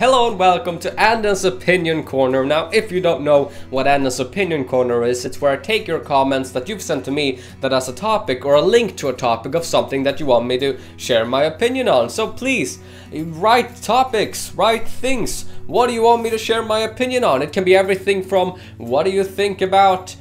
Hello and welcome to Anden's Opinion Corner. Now, if you don't know what Anden's Opinion Corner is, it's where I take your comments that you've sent to me that has a topic or a link to a topic of something that you want me to share my opinion on. So please, write topics, write things. What do you want me to share my opinion on? It can be everything from, what do you think about...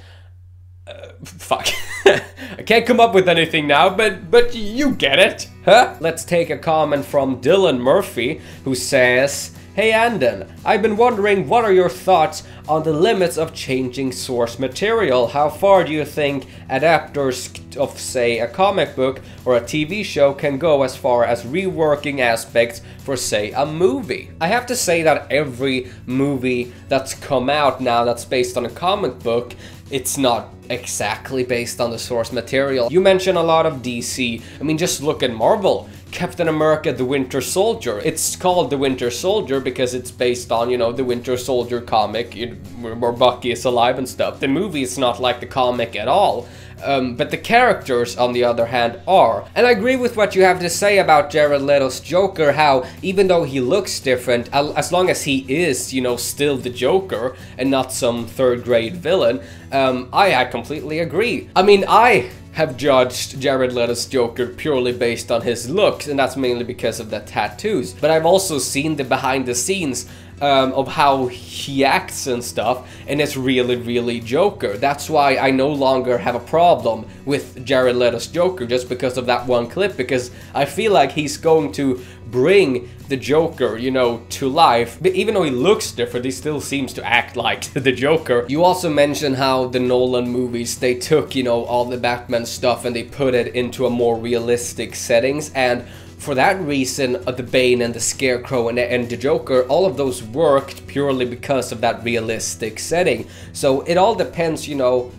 fuck. I can't come up with anything now, but you get it, huh? Let's take a comment from Dylan Murphy, who says... Hey Anden, I've been wondering what are your thoughts on the limits of changing source material? How far do you think adapters of, say, a comic book or a TV show can go as far as reworking aspects for, say, a movie? I have to say that every movie that's come out now that's based on a comic book, it's not exactly based on the source material. You mention a lot of DC. I mean, just look at Marvel. Captain America the Winter Soldier. It's called the Winter Soldier because it's based on, you know, the Winter Soldier comic where Bucky is alive and stuff. The movie is not like the comic at all. But the characters, on the other hand, are. And I agree with what you have to say about Jared Leto's Joker, how even though he looks different, as long as he is, you know, still the Joker and not some third-grade villain, I completely agree. I mean, I have judged Jared Leto's Joker purely based on his looks, and that's mainly because of the tattoos. But I've also seen the behind the scenes of how he acts and stuff, and it's really Joker. That's why I no longer have a problem with Jared Leto's Joker, just because of that one clip, because I feel like he's going to bring the Joker, you know, to life. But even though he looks different, he still seems to act like the Joker. You also mentioned how the Nolan movies, they took, you know, all the Batman stuff and they put it into a more realistic settings, and for that reason, the Bane and the Scarecrow and the Joker, all of those worked purely because of that realistic setting. So it all depends, you know,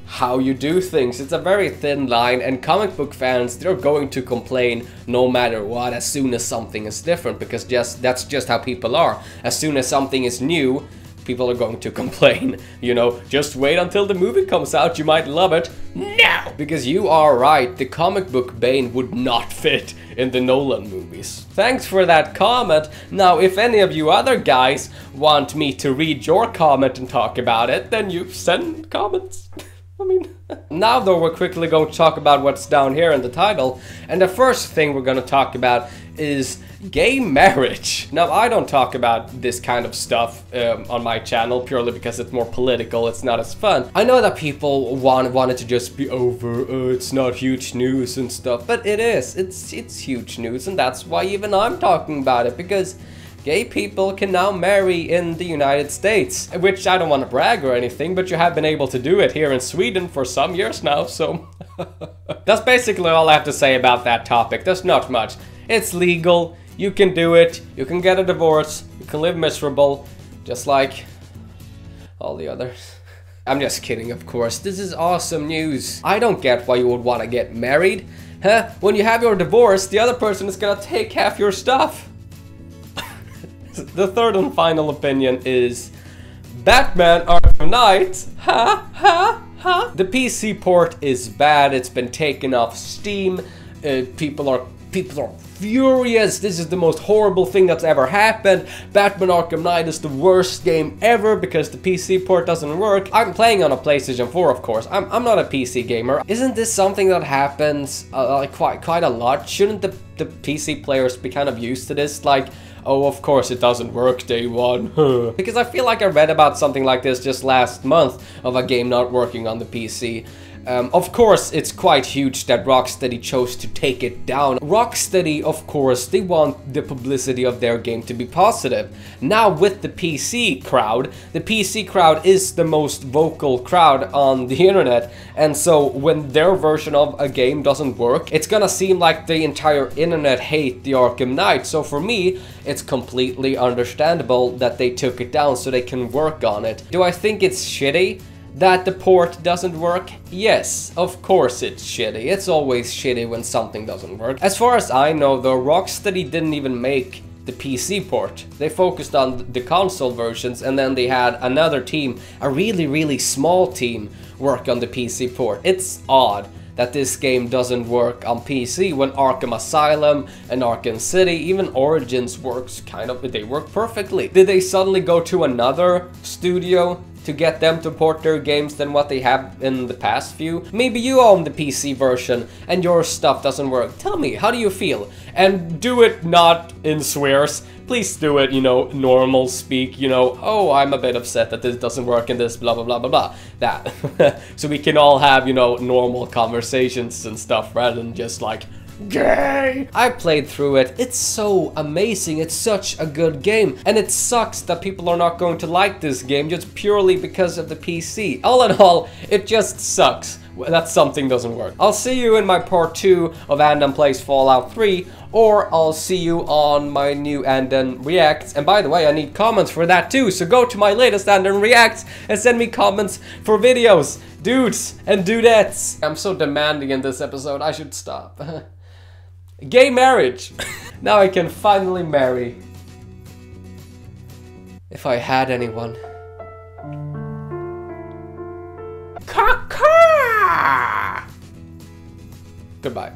how you do things. It's a very thin line, and comic book fans, they're going to complain no matter what as soon as something is different, because that's just how people are. As soon as something is new, people are going to complain. You know, just wait until the movie comes out, you might love it. Now! Because you are right, the comic book Bane would not fit in the Nolan movies. Thanks for that comment. Now, if any of you other guys want me to read your comment and talk about it, then you send comments. I mean... Now though, we're quickly going to talk about what's down here in the title, and the first thing we're going to talk about is gay marriage. Now, I don't talk about this kind of stuff on my channel purely because it's more political, it's not as fun. I know that people want it to just be over, it's not huge news and stuff, but it is. It's huge news, and that's why even I'm talking about it, because gay people can now marry in the United States, which I don't want to brag or anything, but you have been able to do it here in Sweden for some years now, so... That's basically all I have to say about that topic. There's not much. It's legal, you can do it, you can get a divorce, you can live miserable, just like all the others. I'm just kidding, of course. This is awesome news. I don't get why you would want to get married. Huh? When you have your divorce, the other person is gonna take half your stuff. The third and final opinion is Batman Arkham Knight. Ha ha ha. The PC port is bad. It's been taken off Steam. People are furious. This is the most horrible thing that's ever happened. Batman Arkham Knight is the worst game ever because the PC port doesn't work. I'm playing on a PlayStation 4, of course. I'm not a PC gamer. Isn't this something that happens like quite a lot? Shouldn't the PC players be kind of used to this? Like, oh, of course it doesn't work day one. Because I feel like I read about something like this just last month of a game not working on the PC. Of course, it's quite huge that Rocksteady chose to take it down. Rocksteady, of course, they want the publicity of their game to be positive. Now with the PC crowd is the most vocal crowd on the internet, and so when their version of a game doesn't work, it's gonna seem like the entire internet hate the Arkham Knight. So for me, it's completely understandable that they took it down so they can work on it. Do I think it's shitty that the port doesn't work? Yes, of course it's shitty. It's always shitty when something doesn't work. As far as I know though, Rocksteady didn't even make the PC port. They focused on the console versions, and then they had another team, a really small team, work on the PC port. It's odd that this game doesn't work on PC when Arkham Asylum and Arkham City, even Origins works they work perfectly. Did they suddenly go to another studio to get them to port their games than what they have in the past few? Maybe you own the PC version and your stuff doesn't work. Tell me, how do you feel? And do it not in swears. Please do it, you know, normal speak, you know, oh, I'm a bit upset that this doesn't work in this, blah, blah, blah, blah, blah. That. So we can all have, you know, normal conversations and stuff rather than just like, gay! I played through it. It's so amazing. It's such a good game. And it sucks that people are not going to like this game just purely because of the PC. All in all, it just sucks that something doesn't work. I'll see you in my part 2 of Anden Plays Fallout 3, or I'll see you on my new Anden Reacts. And by the way, I need comments for that too, so go to my latest Anden Reacts and send me comments for videos. Dudes and dudettes. I'm so demanding in this episode, I should stop. Gay marriage. Now I can finally marry. If I had anyone. Caca! Goodbye.